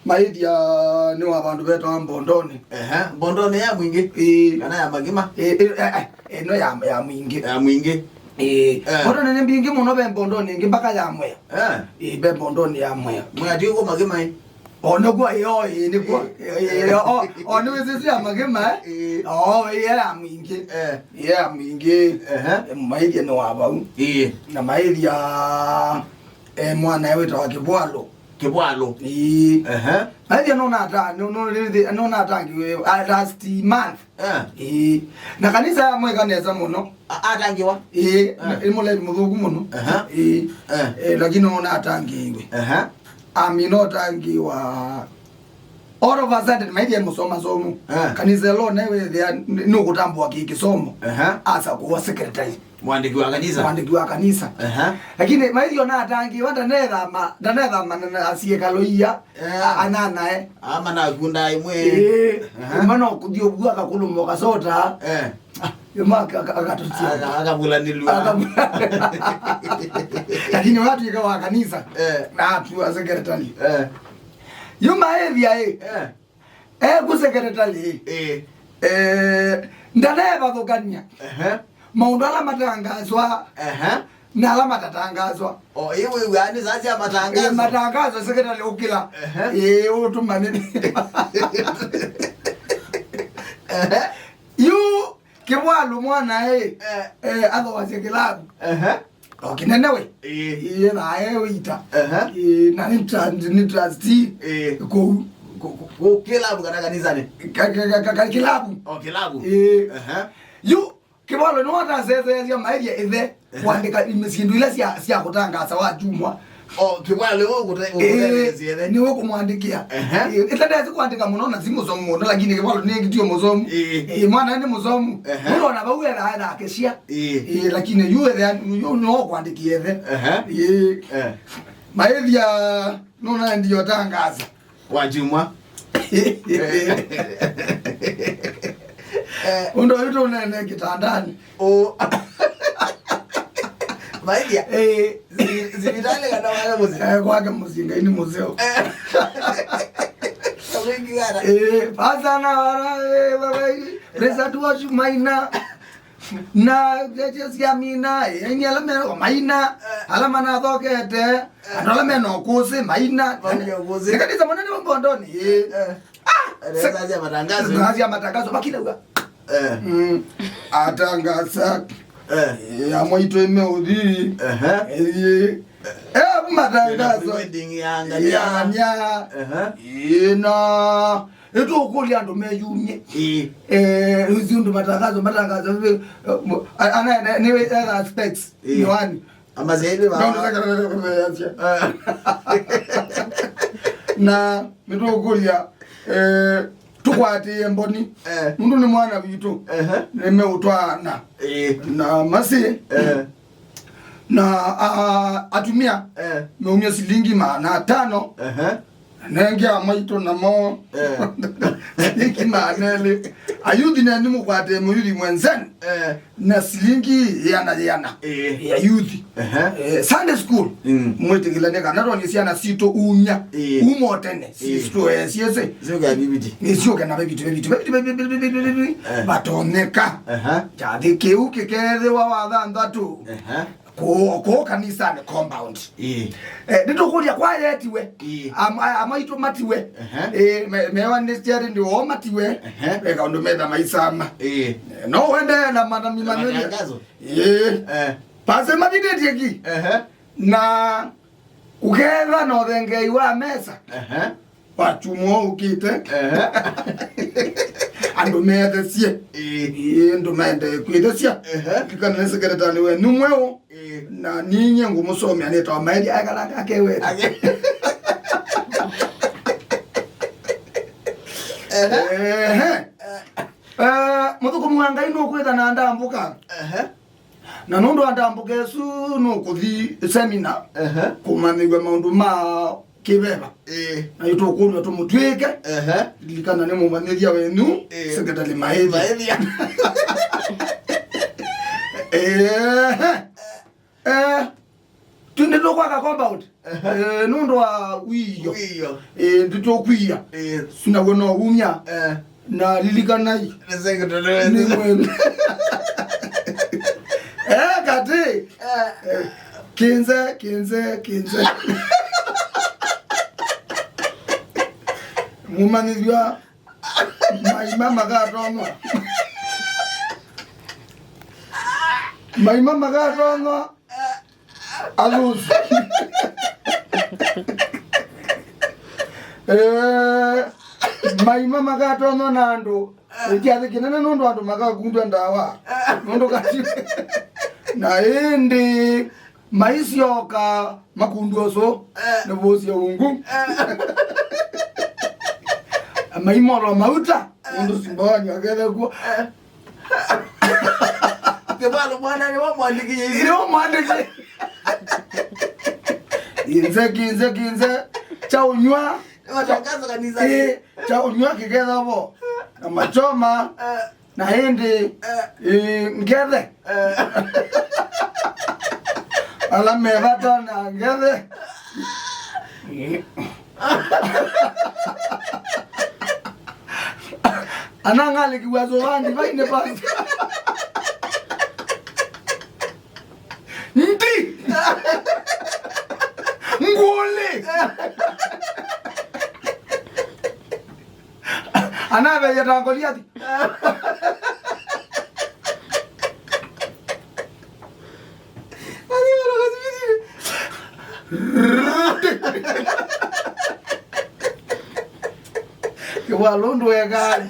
Maithia ni wabandu beto ambondoni. Mbondoni ya mwingi. Kana ya magima. No ya mwingi. Ya mwingi. Mbondoni ni mbingi muno be mbondoni ngi mpaka ya mwea. Be mbondoni ya mwea. Mwea diyo ko magima yi. Ono kwa yo ni kwa. Ono wezi ya magima. Ya mwingi. Ya mwingi. Maithia no wabandu. Na maithia mwana yetu wa kibwalo. Kibwalo. Maithia no natangiwe last month. Na kanisa mwe kanisa muno. Atangiwa. Imole mudhugu muno. Lakini no natangiwe. Amino tangiwa. All of a sudden maithia musoma somo. Kanisa lo newe no kutambua kisomo. Asa kuwa secretary. Mwandiki wa kanisa. Lakini maithio na atangi wanda netha manana asiekaloia anana ama na gunda imwe mano kudio bua kakulumo kasota yoma akatutia akabulanilwa. Lakini watu ikawa kanisa na watu wa secretary yoma ku secretary ndaneva dhokania maundu ala matangazwa na ala matatangazwa. Iwe yani sasa ya matangazo. Matangazo secretary ukila. Utumane. Kibwalu mwana otherwise kilabu. Okinenewe. Na wita. Na ni trustee ko kilabu kana kanisa ni. Kilabu. Kilabu. Kibalo no wata sese ya maithia ithe kwandika imesindu ile sia kutangaza wajumwa. Kibalo kutangaza ni woko mwandikia. Itadezi kuandika muno na simusomo muno lakini kibalo ni ngitio musomo. Mwana ni musomo. Muno na bauya na akeshia. Lakini you no kuandikia ithe. Maithia no na ndio tangaza wajumwa. Undo yuto nene kitandani. Maithia zivitale kana wale muzinga. Kwake muzinga ini muzeo. Pasana wara reza tuwa shumaina na jesia mina yenye alameno maina alamana dhokete alameno kusi maina nikadiza mwanani mbondoni. Reza ya matangazo. Reza ya matangazo bakila uga. Atangasa ya moito imeudhi matangazo wedding yanga ina eto ukulia ndo meyumye uzindu matangazo ana newe other aspects ni wani ama zaidi na meto ukulia tukwati mboni mundu ni mwana witu nimeutwana na masi na atumia meumia silingi maana 5 nengia maito na mo silingi maanele ayudi na nimu kwate muyudi mwenzen na silingi yana ya yudi Sunday school mwetekila neka naro ni siana sito umya umotene sito siese zoga bibidi sioga na bibidi batoneka jadi keuke keze wa wadha tu ko kanisa ne compound ndito kulia kwa yetiwe amaito matiwe mewa nestiari ndi o matiwe eka ndo meda maisama no wende na madami maneli pase madideti eki na ukeva no denge iwa mesa wachumo ukite ando mede sie ndo mede kuidesia kikana secretary we numweo na ninye ngumusomi aneta maidi akala akewe mutuko mwanga ino kweta na ndambuka na nondo andambuke su no kuthi seminar kumamigwa maundu ma kibeba na yuto kuno to mutweke likana ne mumaneria wenu secretary maidi Tunde lokwa ka compound. Nundo wa wiyo. Ndito kwiya. Sina wona umya. Na lilika nai. Nasenga tolele. Kati. Kinze. Mumanizwa. Mama gatonga. Mama gatonga. Aluz. Mama gatonga nando. Kiasi kinene nondo andu makakundwa ndawa. Nondo kati. Na indi maisioka makundoso na bosi ya ungu. Maimoro mauta. Nondo simbanya kele kwa. Kebalo mwana ni mwandiki. Iyo mwandiki. Kinze. Chao nywa. Matangazo kanisani. Chao nywa kigeza bo. Na machoma. Na hindi. Ngede. Ala mevata na ngede. Anangali kiwazo wandi vaine basi. Ndi. Ngole. Anabe ya tangoliati. Kwa londo ya gari.